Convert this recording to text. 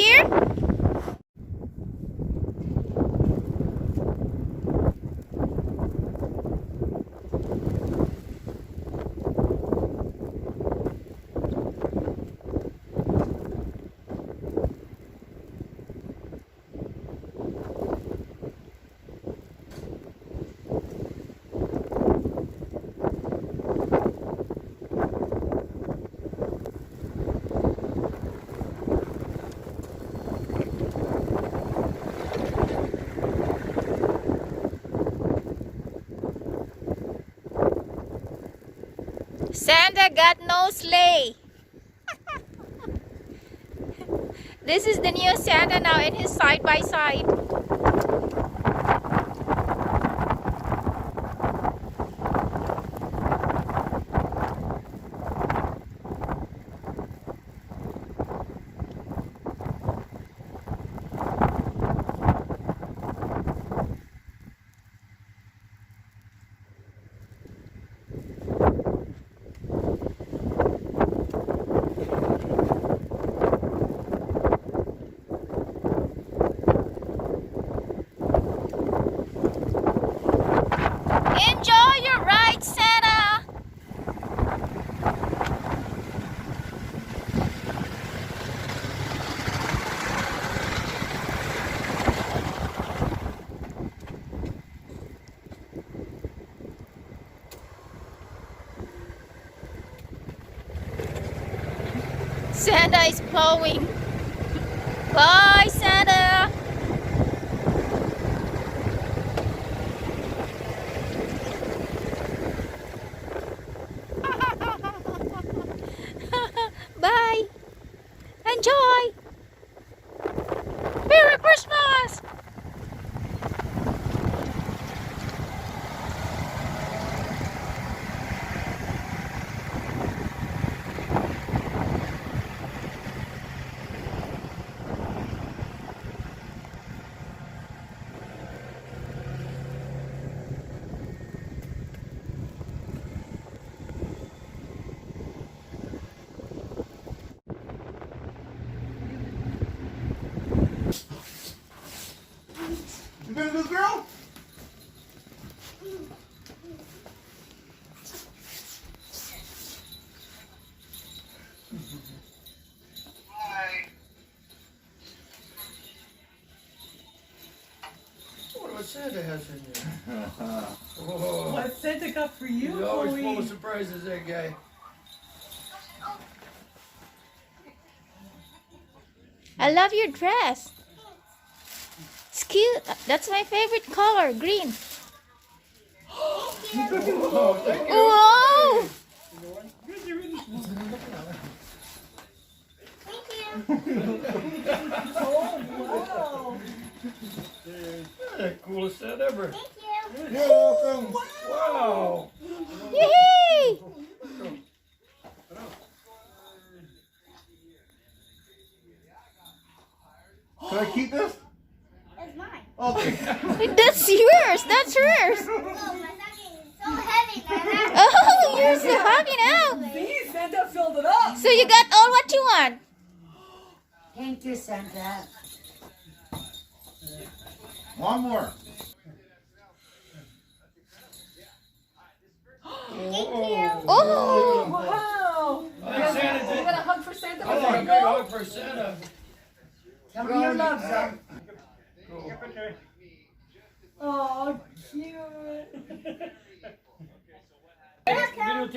here? Santa got no sleigh. This is the new Santa now in his side by side. Enjoy your ride, Santa! Santa is plowing. Bye, Santa! Bye! Enjoy! Merry Christmas! You been a good girl? Hi. What Santa has in there? Oh, What Santa got for you, he's always full Chloe? of surprises, that guy. I love your dress. It's cute. That's my favorite color, green. Oh, thank you. Whoa! Oh, wow. The coolest set ever. Thank you. You're welcome. Wow. Yay! Can I keep this? That's mine. Okay. That's yours. That's yours. Oh, my stocking is so heavy, Nana. Oh, you're so happy now. See, Santa filled it up. So you got all what you want. Thank you, Santa. One more. Oh, Wow. Thanks, Santa. You got a hug for Santa I before want a you big go? hug for Santa. Tell me your love, son. Cool. Oh, cute. Videotape